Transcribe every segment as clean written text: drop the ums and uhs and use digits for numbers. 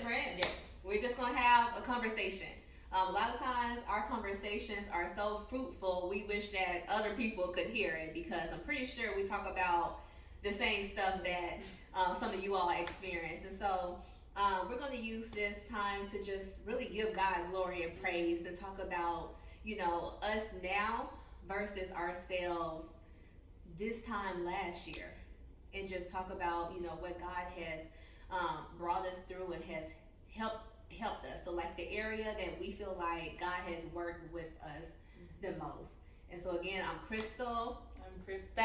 different. Yes. We're just going to have a conversation. A lot of times our conversations are so fruitful, we wish that other people could hear it, because I'm pretty sure we talk about the same stuff that some of you all experience. And so we're going to use this time to just really give God glory and praise and talk about, us now versus ourselves this time last year. And just talk about, what God has brought us through and has helped us. So like the area that we feel like God has worked with us the most. And so again, I'm Crystal. I'm Crystal.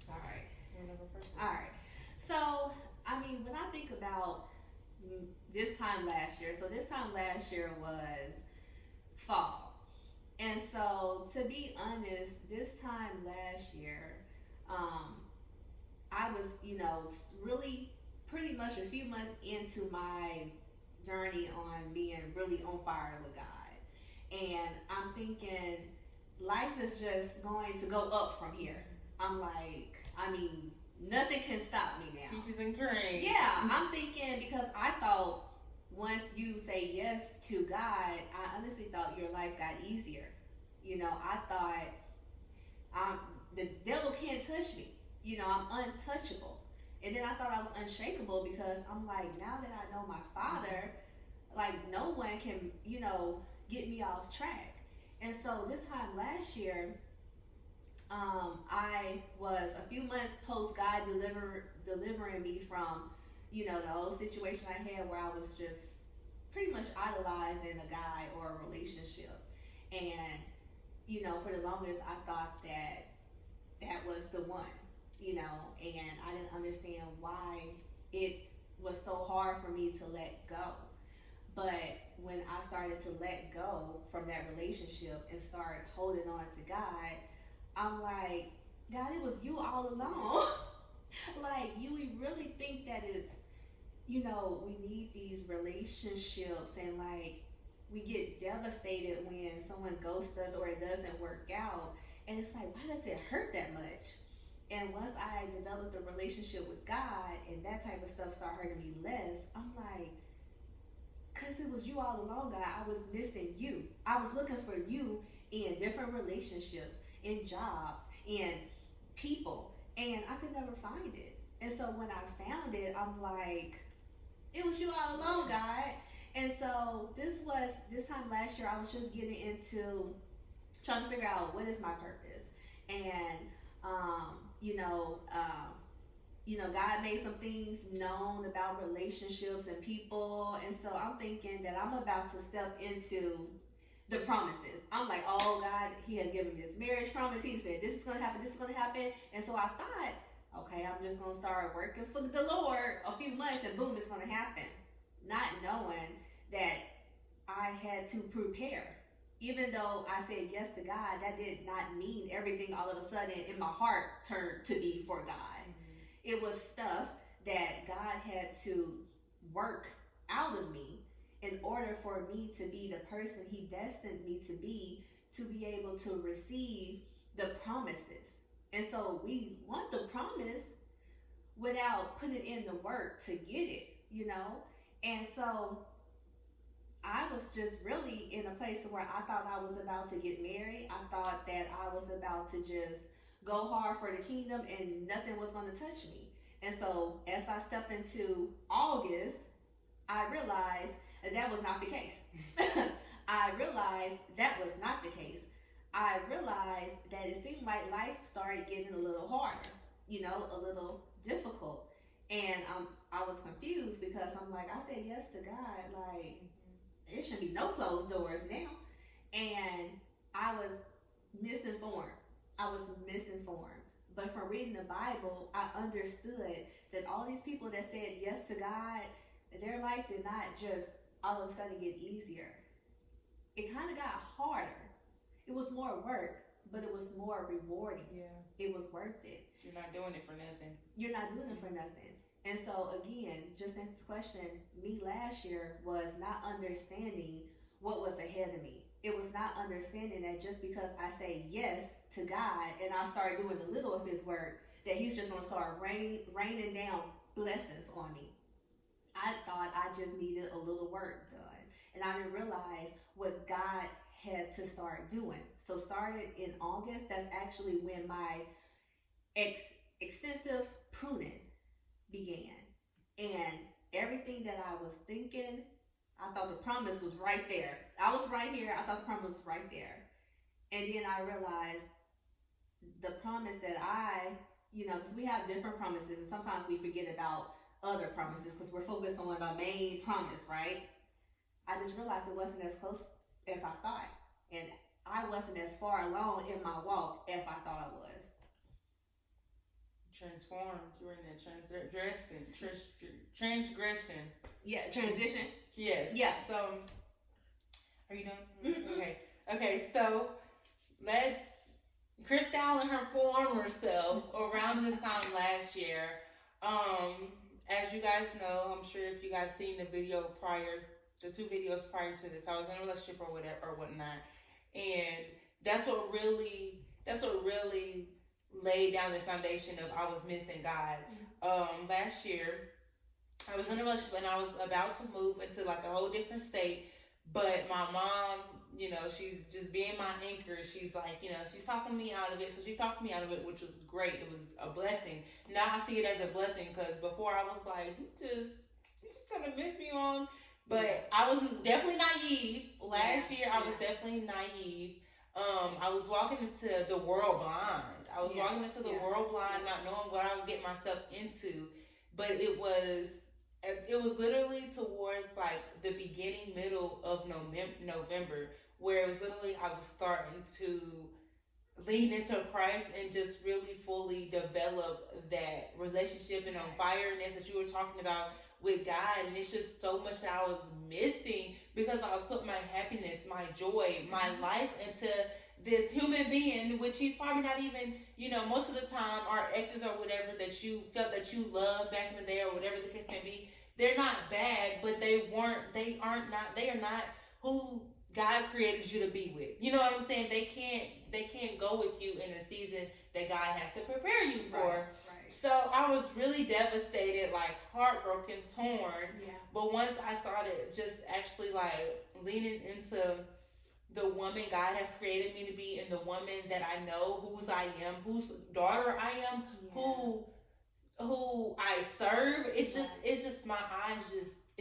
All right. So, when I think about this time last year, was fall. And so, to be honest, this time last year, I was, really pretty much a few months into my journey on being really on fire with God. And I'm thinking life is just going to go up from here. I'm like, nothing can stop me now. Peaches and cream. Yeah, I'm thinking, because I thought once you say yes to God, I honestly thought your life got easier. I thought the devil can't touch me. I'm untouchable. And then I thought I was unshakable, because I'm like, now that I know my Father, like no one can, get me off track. And so this time last year, I was a few months post God delivering me from, the old situation I had where I was just pretty much idolizing a guy or a relationship. And, for the longest, I thought that was the one, and I didn't understand why it was so hard for me to let go. But when I started to let go from that relationship and start holding on to God, I'm like, God, it was you all along. Like, you really think that it's, we need these relationships, and like, we get devastated when someone ghosts us or it doesn't work out. And it's like, why does it hurt that much? And once I developed a relationship with God and that type of stuff started hurting me less, I'm like, because it was you all along, God. I was missing you. I was looking for you in different relationships, in jobs, in people, and I could never find it. And so when I found it, I'm like, it was you all along, God. And so this time last year, I was just getting into trying to figure out what is my purpose. And God made some things known about relationships and people. And so I'm thinking that I'm about to step into the promises. I'm like, oh, God, he has given me this marriage promise. He said, this is going to happen, this is going to happen. And so I thought, okay, I'm just going to start working for the Lord a few months and boom, it's going to happen. Not knowing that I had to prepare. Even though I said yes to God, that did not mean everything all of a sudden in my heart turned to be for God. It was stuff that God had to work out of me in order for me to be the person he destined me to be able to receive the promises. And so we want the promise without putting in the work to get it, And so I was just really in a place where I thought I was about to get married. I thought that I was about to just go hard for the kingdom and nothing was going to touch me. And so as I stepped into August, I realized that was not the case. I realized that it seemed like life started getting a little harder, a little difficult. And I was confused, because I'm like, I said yes to God, like, there should be no closed doors now. And I was misinformed. But from reading the Bible, I understood that all these people that said yes to God, their life did not just all of a sudden get easier. It kind of got harder. It was more work, but it was more rewarding. Yeah. It was worth it. You're not doing it for nothing. You're not doing it for nothing. And so again, just answer the question, me last year was not understanding what was ahead of me. It was not understanding that just because I say yes to God and I start doing a little of his work, that he's just going to start raining down blessings on me. I thought I just needed a little work done. And I didn't realize what God had to start doing. So started in August, that's actually when my extensive pruning began. And everything that I was thinking, I thought the promise was right there. I was right here, I thought the promise was right there. And then I realized the promise that because we have different promises, and sometimes we forget about other promises because we're focused on the main promise, right? I just realized it wasn't as close as I thought, and I wasn't as far along in my walk as I thought I was. Transformed. You were in that transgression. Yeah, transition. Yes. Yeah. So, are you done? Mm-hmm. Okay. So, Crystal and her former self around this time last year. As you guys know, I'm sure if you guys seen the two videos prior to this, I was in a relationship or whatnot, and that's what really laid down the foundation of I was missing God. Last year, I was in a relationship and I was about to move into like a whole different state, but my mom, she's just being my anchor. She's like, she's talking me out of it. So she talked me out of it, which was great. It was a blessing. Now I see it as a blessing because before I was like, you just gonna miss me, Mom. But I was definitely naive. Last year, I was definitely naive. I was walking into the world blind. World blind, not knowing what I was getting myself into. But it was literally towards like the middle of November, where it was literally I was starting to lean into Christ and just really fully develop that relationship and on fireness that you were talking about with God. And it's just so much that I was missing because I was putting my happiness, my joy, my life into this human being, which he's probably not even, most of the time our exes or whatever that you felt that you loved back in the day or whatever the case may be, they're not bad, but they are not who God created you to be with. You know what I'm saying? They can't go with you in a season that God has to prepare you for. Right. So I was really devastated, like heartbroken, torn. Yeah. But once I started just actually like leaning into the woman God has created me to be and the woman that I know whose I am, whose daughter I am, who I serve, it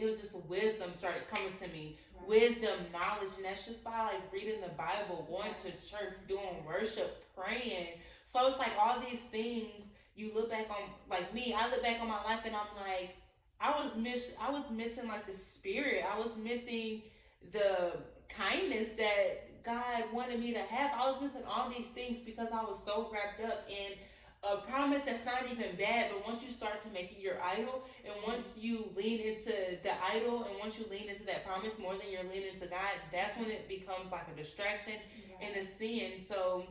was just wisdom started coming to me. Right. Wisdom, knowledge, and that's just by like reading the Bible, going to church, doing worship, praying. So it's like all these things you look back on, like me, I look back on my life and I'm like, I was missing like the spirit. I was missing the kindness that God wanted me to have. I was missing all these things because I was so wrapped up in a promise that's not even bad, but once you start to make it your idol, and once you lean into the idol, and once you lean into that promise more than you're leaning into God, that's when it becomes like a distraction and a sin. So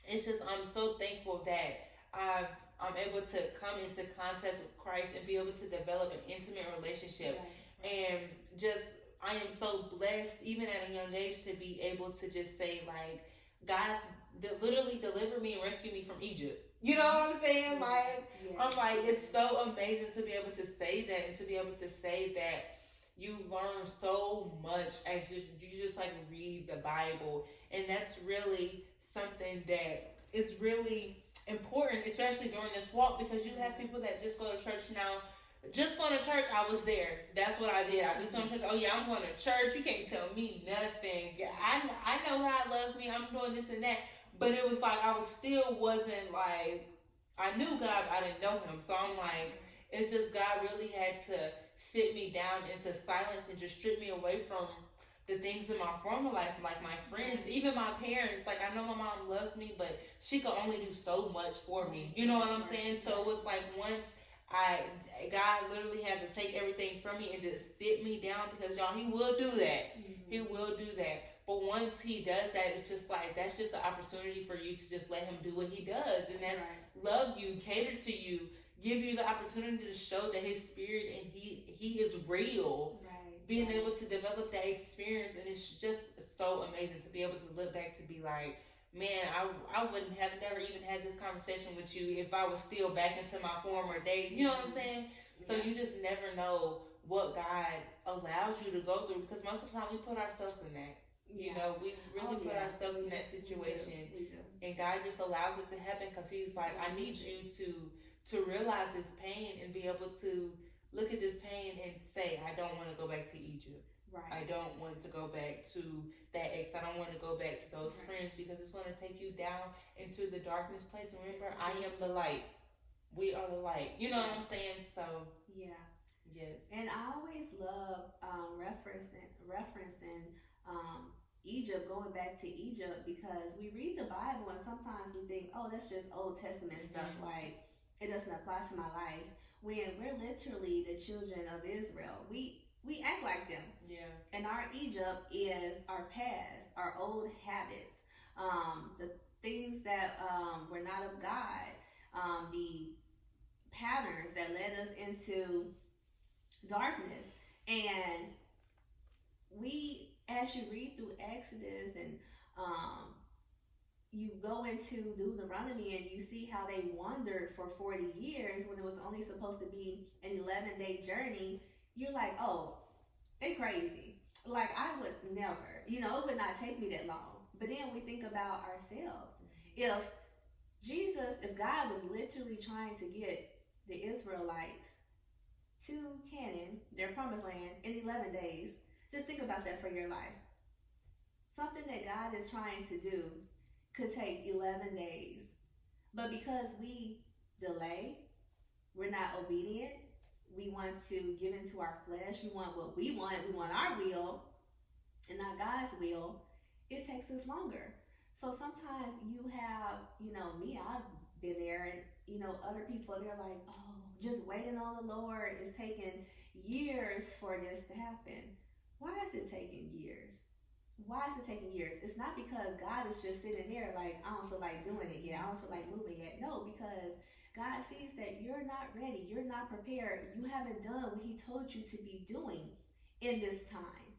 it's just, I'm so thankful that I'm able to come into contact with Christ and be able to develop an intimate relationship. And just, I am so blessed, even at a young age, to be able to just say, like, God literally delivered me and rescued me from Egypt. You know what I'm saying? I'm like, it's so amazing to be able to say that and to be able to say that you learn so much as you just like read the Bible. And that's really something that is really important, especially during this walk, because you have people that just go to church now. Just going to church, I was there. That's what I did. I just going to church. Oh yeah, I'm going to church. You can't tell me nothing. I know God loves me. I'm doing this and that. But it was like I wasn't like, I knew God, I didn't know him. So I'm like, it's just God really had to sit me down into silence and just strip me away from the things in my former life, like my friends, even my parents. Like, I know my mom loves me, but she could only do so much for me. You know what I'm saying? So it was like once God literally had to take everything from me and just sit me down, because y'all, he will do that. He will do that. But once he does that, it's just like, that's just an opportunity for you to just let him do what he does. And that's love you, cater to you, give you the opportunity to show that his spirit and he is real. Being able to develop that experience. And it's just so amazing to be able to look back to be like, man, I wouldn't have never even had this conversation with you if I was still back into my former days. You know what I'm saying? So you just never know what God allows you to go through, because most of the time we put ourselves in that. You know, we really put ourselves in that situation, We do. and God just allows it to happen because He's like, I need you to realize this pain and be able to look at this pain and say, I don't want to go back to Egypt. Right. I don't want to go back to that ex. I don't want to go back to those friends, because it's going to take you down into the darkness place. Remember, I am the light. We are the light. You know what I'm saying? So yeah. Yes. And I always love referencing Egypt, going back to Egypt, because we read the Bible and sometimes we think, oh, that's just Old Testament stuff, like it doesn't apply to my life. When we're literally the children of Israel, we act like them. Yeah. And our Egypt is our past, our old habits, the things that were not of God, the patterns that led us into darkness. And we, as you read through Exodus and you go into Deuteronomy and you see how they wandered for 40 years when it was only supposed to be an 11-day journey, you're like, oh, they crazy. Like, I would never, it would not take me that long. But then we think about ourselves. If God was literally trying to get the Israelites to Canaan, their promised land, in 11 days, just think about that for your life. Something that God is trying to do could take 11 days. But because we delay, we're not obedient, we want to give into our flesh, we want what we want our will, and not God's will, it takes us longer. So sometimes you have, me, I've been there, and, other people, they're like, oh, just waiting on the Lord is taking years for this to happen. Why is it taking years? Why is it taking years? It's not because God is just sitting there like, I don't feel like doing it yet, I don't feel like moving yet. No, because God sees that you're not ready, you're not prepared, you haven't done what He told you to be doing in this time.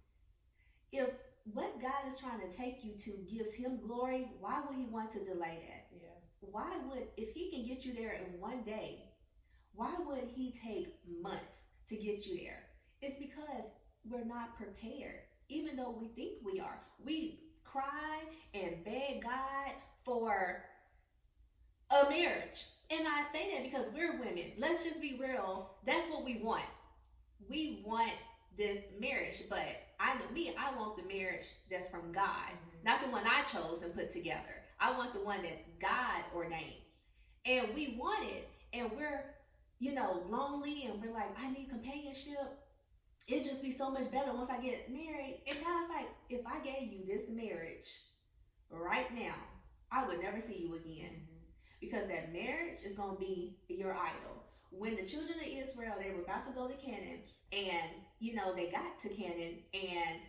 If what God is trying to take you to gives Him glory, why would He want to delay that? Yeah. Why would, if He can get you there in one day, why would He take months to get you there? It's because we're not prepared. Even though we think we are, we cry and beg God for a marriage. And I say that because we're women. Let's just be real. That's what we want. We want this marriage, but I want the marriage that's from God, not the one I chose and put together. I want the one that God ordained. And we want it, and we're, lonely, and we're like, I need companionship. It'd just be so much better once I get married. And now it's like, if I gave you this marriage right now, I would never see you again. Because that marriage is going to be your idol. When the children of Israel, they were about to go to Canaan, and, they got to Canaan, and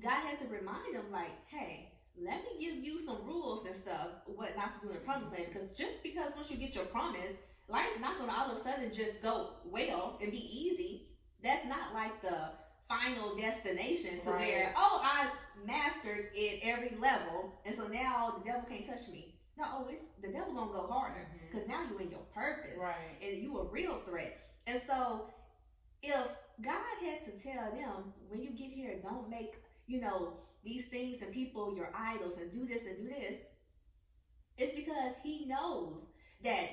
God had to remind them, like, hey, let me give you some rules and stuff, what not to do in the promised land. Because just because once you get your promise, life is not going to all of a sudden just go well and be easy. That's not like the final destination to where, oh, I mastered it every level, and so now the devil can't touch me. No, it's the devil gonna go harder, because now you in your purpose, and you a real threat. And so, if God had to tell them, when you get here, don't make these things and people your idols, and do this and do this, it's because He knows that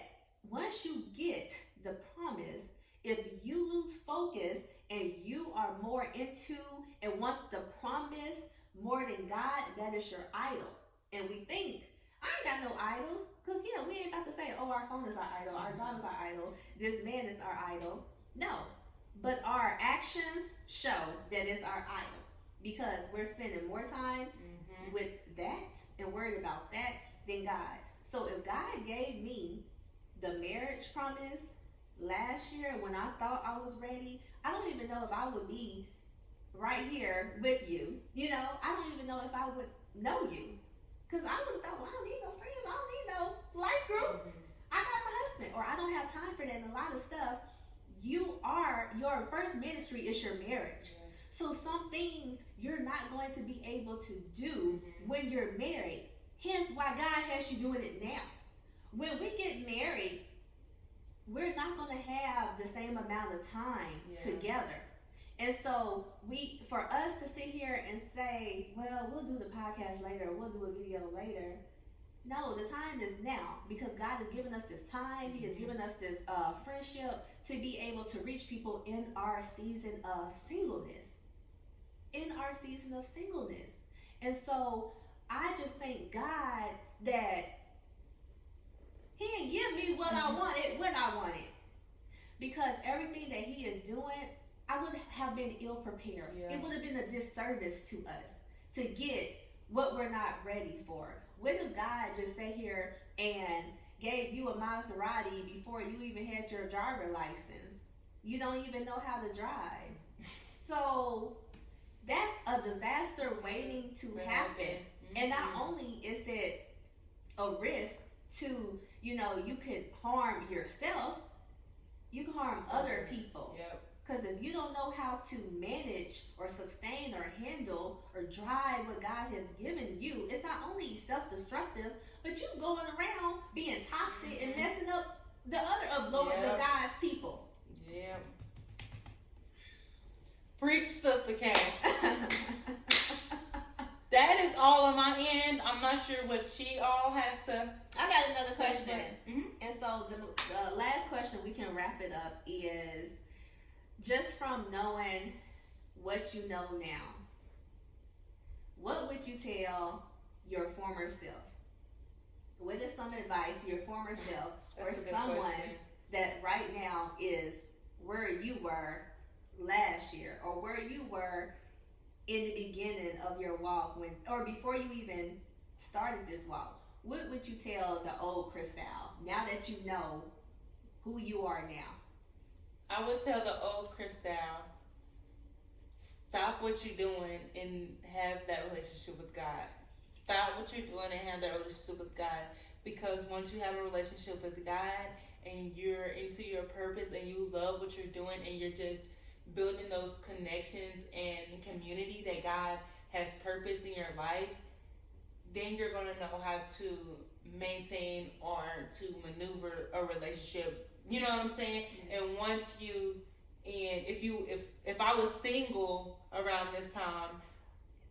once you get the promise, if you lose focus and you are more into and want the promise more than God, that is your idol. And we think, I ain't got no idols, because we ain't about to say, oh, our phone is our idol, our job is our idol, this man is our idol. No, but our actions show that it's our idol, because we're spending more time with that and worried about that than God. So if God gave me the marriage promise last year when I thought I was ready, I don't even know if I would be right here with you. I don't even know if I would know you. Because I would have thought, well, I don't need no friends. I don't need no life group. I got my husband. Or I don't have time for that. And a lot of stuff, your first ministry is your marriage. So some things you're not going to be able to do when you're married. Hence why God has you doing it now. When we get married, we're not going to have have the same amount of time Yeah. together. And so for us to sit here and say, well, we'll do the podcast later, we'll do a video later. No, the time is now, because God has given us this time. He has given us this friendship to be able to reach people in our season of singleness. In our season of singleness. And so I just thank God that He didn't give me what I wanted when I wanted. Because everything that He is doing, I would have been ill prepared. Yeah. It would have been a disservice to us to get what we're not ready for. What if God just sat here and gave you a Maserati before you even had your driver license? You don't even know how to drive. So that's a disaster waiting to happen. Mm-hmm. And not only is it a risk to, you could harm yourself, you can harm other people. Yep. Because if you don't know how to manage or sustain or handle or drive what God has given you, it's not only self-destructive, but you going around being toxic and messing up the other of Lord, the God's people. Yeah. Preach, Sister Kay. That is all on my end. I'm not sure what she all has to. I got another question. Mm-hmm. And so the last question, we can wrap it up, is just from knowing what you know now, what would you tell your former self? What is some advice to your former self or someone that right now is where you were last year or where you were in the beginning of your walk or before you even started this walk? What would you tell the old Crystal now that you know who you are now? I would tell the old Crystal, stop what you're doing and have that relationship with God. Stop what you're doing and have that relationship with God. Because once you have a relationship with God and you're into your purpose and you love what you're doing and you're just building those connections and community that God has purpose in your life, then you're going to know how to maintain or to maneuver a relationship. You know what I'm saying? Mm-hmm. And once if I was single around this time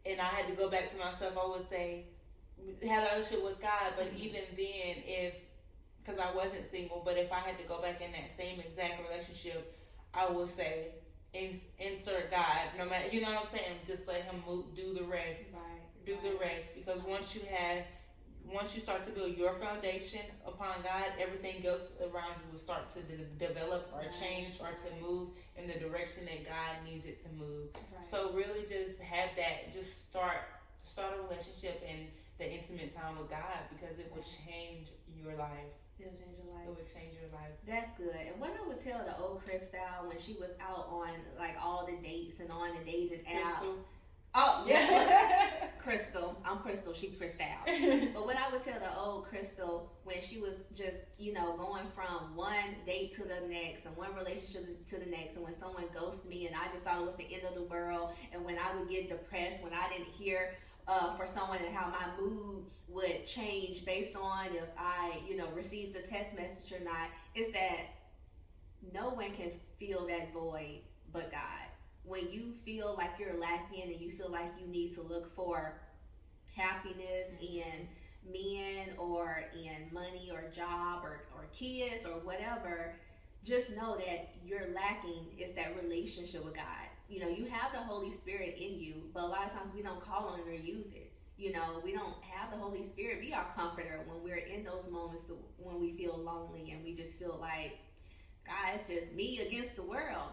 and I had to go back to myself, I would say have a relationship with God. But even then, because I wasn't single, but if I had to go back in that same exact relationship, I would say insert God, no matter, you know what I'm saying? Just let Him do the rest. Do the rest, because once you start to build your foundation upon God, everything else around you will start to develop or change or to move in the direction that God needs it to move. So really just have that, just start a relationship and the intimate time with God, because it will change your life. It'll change your life. It would change your life. That's good. And what I would tell the old Crystal when she was out on like all the dates and on the dating apps. Oh, yeah. Crystal. I'm Crystal. She's Crystal. But what I would tell the old Crystal when she was just, going from one date to the next and one relationship to the next, and when someone ghosted me and I just thought it was the end of the world, and when I would get depressed when I didn't hear for someone and how my mood would change based on if I, received the text message or not, is that no one can fill that void but God. When you feel like you're lacking and you feel like you need to look for happiness in men or in money or job or kids or whatever, just know that you're lacking is that relationship with God. You have the Holy Spirit in you, but a lot of times we don't call on it or use it. We don't have the Holy Spirit be our comforter when we're in those moments when we feel lonely and we just feel like, God, it's just me against the world,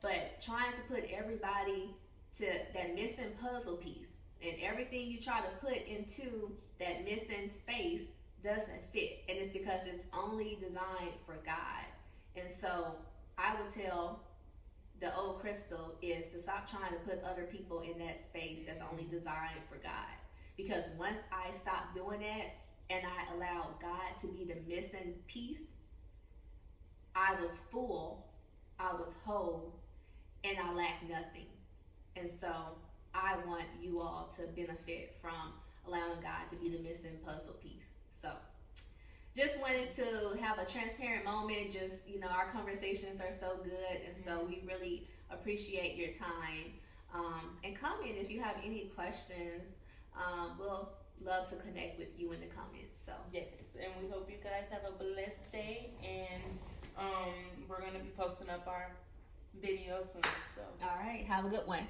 but trying to put everybody to that missing puzzle piece, and everything you try to put into that missing space doesn't fit, and it's because it's only designed for God. And so I would tell the old Crystal is to stop trying to put other people in that space that's only designed for God, because once I stopped doing that and I allowed God to be the missing piece, I was full, I was whole, and I lacked nothing. And so I want you all to benefit from allowing God to be the missing puzzle piece. So just wanted to have a transparent moment. Just, you know, our conversations are so good, and so we really appreciate your time. And comment if you have any questions. We'll love to connect with you in the comments. So yes, and we hope you guys have a blessed day, and we're gonna be posting up our videos soon. So all right, have a good one.